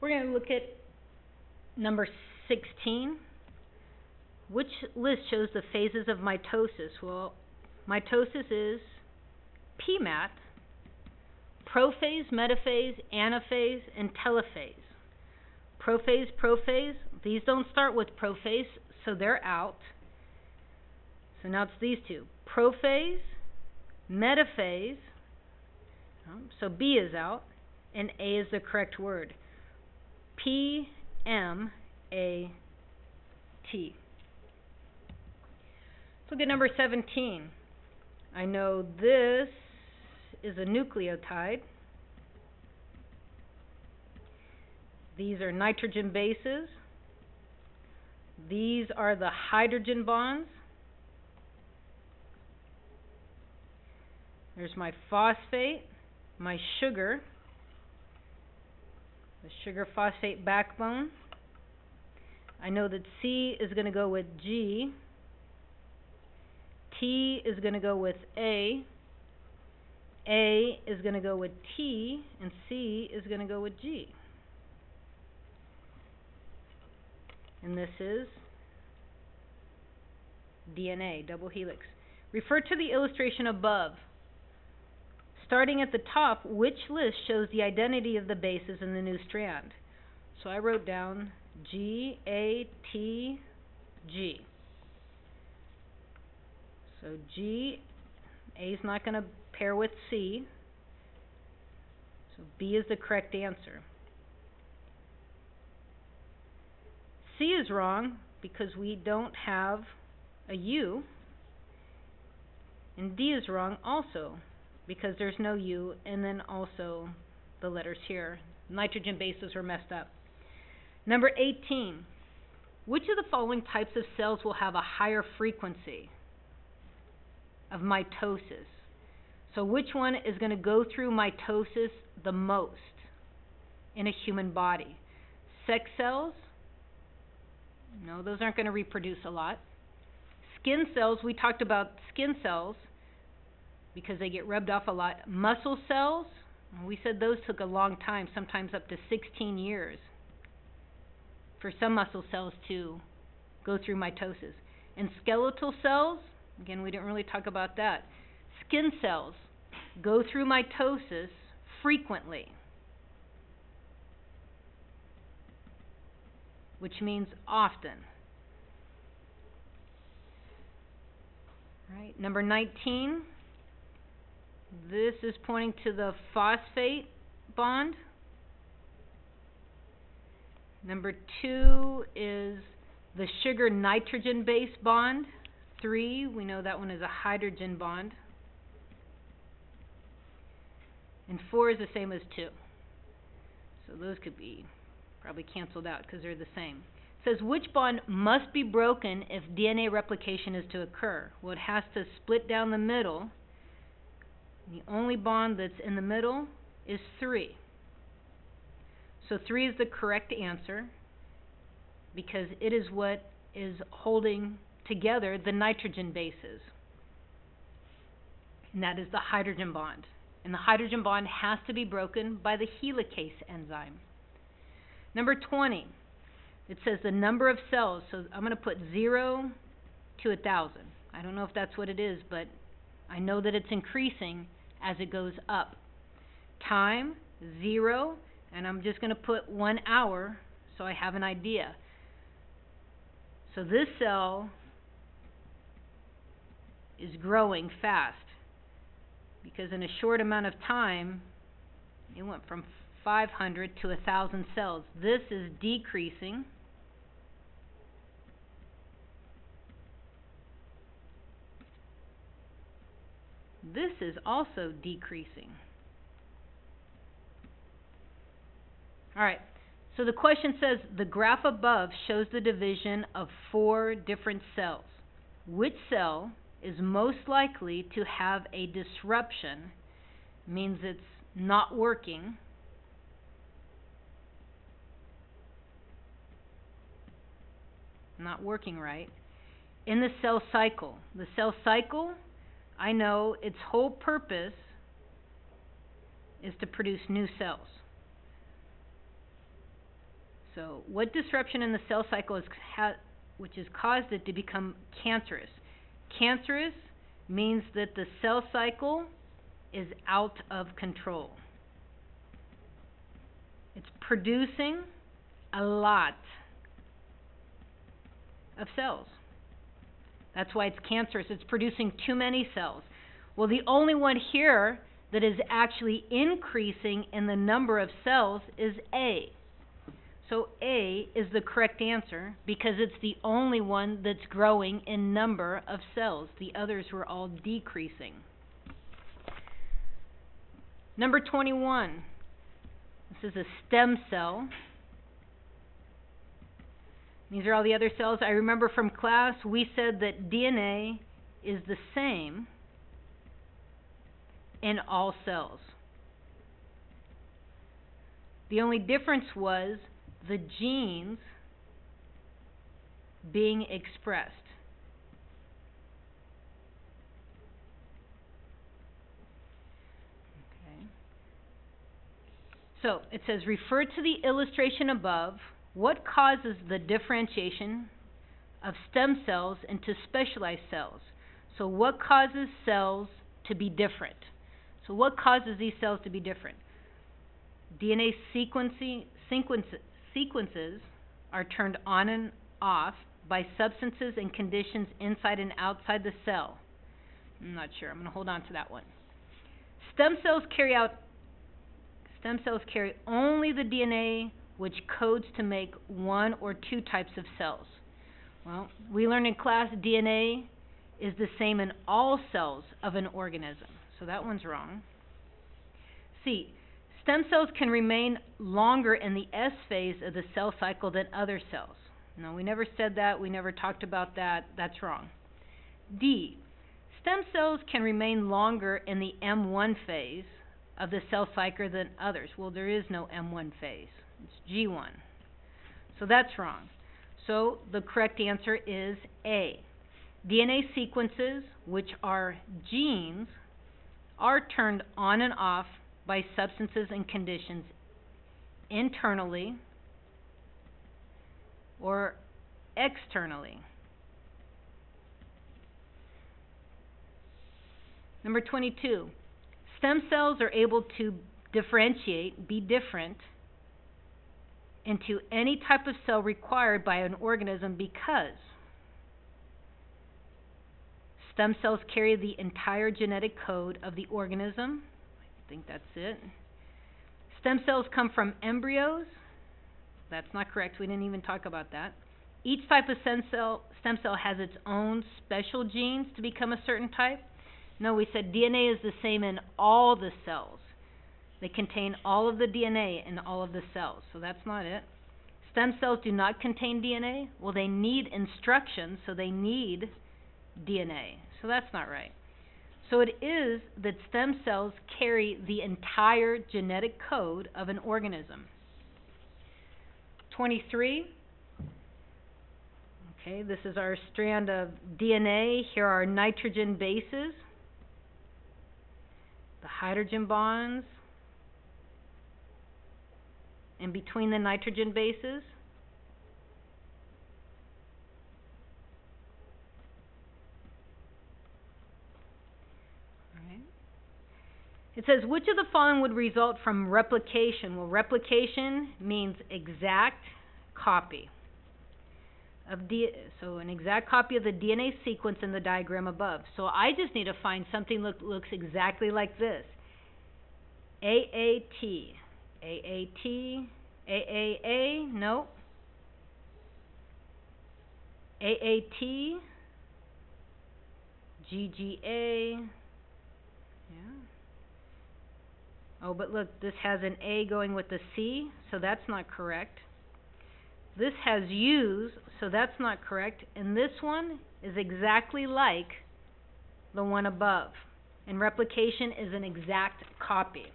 We're going to look at number 16. Which list shows the phases of mitosis? Well, mitosis is PMAT, prophase, metaphase, anaphase, and telophase. Prophase, these don't start with prophase, so they're out. So now it's these two. Prophase, metaphase, so B is out, and A is the correct word. PMAT. Let's look at number 17. I know this is a nucleotide. These are nitrogen bases. These are the hydrogen bonds. There's my phosphate, my sugar, the sugar phosphate backbone. I know that C is going to go with G. T is going to go with A. A is going to go with T, and C is going to go with G. And this is DNA, double helix. Refer to the illustration above. Starting at the top, which list shows the identity of the bases in the new strand? So I wrote down G, A, T, G. So G, A is not going to pair with C. So B is the correct answer. C is wrong because we don't have a U. And D is wrong also because there's no U, and then also the letters here. Nitrogen bases are messed up. Number 18. Which of the following types of cells will have a higher frequency of mitosis? So which one is going to go through mitosis the most in a human body? Sex cells? No, those aren't going to reproduce a lot. Skin cells, we talked about skin cells because they get rubbed off a lot. Muscle cells, we said those took a long time, sometimes up to 16 years for some muscle cells to go through mitosis. And skeletal cells, again, we didn't really talk about that. Skin cells go through mitosis frequently, which means often. Right, number 19. This is pointing to the phosphate bond. Number 2 is the sugar nitrogen base bond. 3, we know that one is a hydrogen bond. And 4 is the same as 2. So those could be probably canceled out because they're the same. It says which bond must be broken if DNA replication is to occur? Well, it has to split down the middle. The only bond that's in the middle is 3. So 3 is the correct answer because it is what is holding together the nitrogen bases. And that is the hydrogen bond. And the hydrogen bond has to be broken by the helicase enzyme. Number 20, it says the number of cells. So I'm going to put 0 to 1,000. I don't know if that's what it is, but I know that it's increasing as it goes up. Time, 0, and I'm just going to put 1 hour so I have an idea. So this cell is growing fast because in a short amount of time, it went from 500 to 1,000 cells. This is decreasing. This is also decreasing. All right, so the question says the graph above shows the division of 4 different cells. Which cell is most likely to have a disruption? Means it's not working. Not working right. In the cell cycle. The cell cycle, I know its whole purpose is to produce new cells. So, what disruption in the cell cycle which has caused it to become cancerous? Cancerous means that the cell cycle is out of control. It's producing a lot of cells. That's why it's cancerous. It's producing too many cells. Well, the only one here that is actually increasing in the number of cells is A. So A is the correct answer because it's the only one that's growing in number of cells. The others were all decreasing. Number 21. This is a stem cell. These are all the other cells. I remember from class we said that DNA is the same in all cells. The only difference was the genes being expressed. Okay. So it says, refer to the illustration above. What causes the differentiation of stem cells into specialized cells? So what causes cells to be different? So what causes these cells to be different? DNA sequences are turned on and off by substances and conditions inside and outside the cell. I'm not sure. I'm going to hold on to that one. Stem cells carry only the DNA which codes to make one or two types of cells. Well, we learned in class DNA is the same in all cells of an organism. So that one's wrong. C. Stem cells can remain longer in the S phase of the cell cycle than other cells. No, we never said that. We never talked about that. That's wrong. D. Stem cells can remain longer in the M1 phase of the cell cycle than others. Well, there is no M1 phase. It's G1. So that's wrong. So the correct answer is A. DNA sequences, which are genes, are turned on and off by substances and conditions internally or externally. Number 22. Stem cells are able to differentiate, be different, into any type of cell required by an organism because stem cells carry the entire genetic code of the organism. I think that's it. Stem cells come from embryos. That's not correct. We didn't even talk about that. Each type of stem cell has its own special genes to become a certain type. No, we said DNA is the same in all the cells. They contain all of the DNA in all of the cells, so that's not it. Stem cells do not contain DNA. Well, they need instructions, so they need DNA. So that's not right. So it is that stem cells carry the entire genetic code of an organism. 23. Okay, this is our strand of DNA. Here are nitrogen bases, the hydrogen bonds in between the nitrogen bases. All right. It says, which of the following would result from replication? Well, replication means exact copy of so an exact copy of the DNA sequence in the diagram above. So I just need to find something that looks exactly like this. AAT. AAT, AAA, no. AAT, GGA, yeah. Oh, but look, this has an A going with the C, so that's not correct. This has U's, so that's not correct. And this one is exactly like the one above. And replication is an exact copy.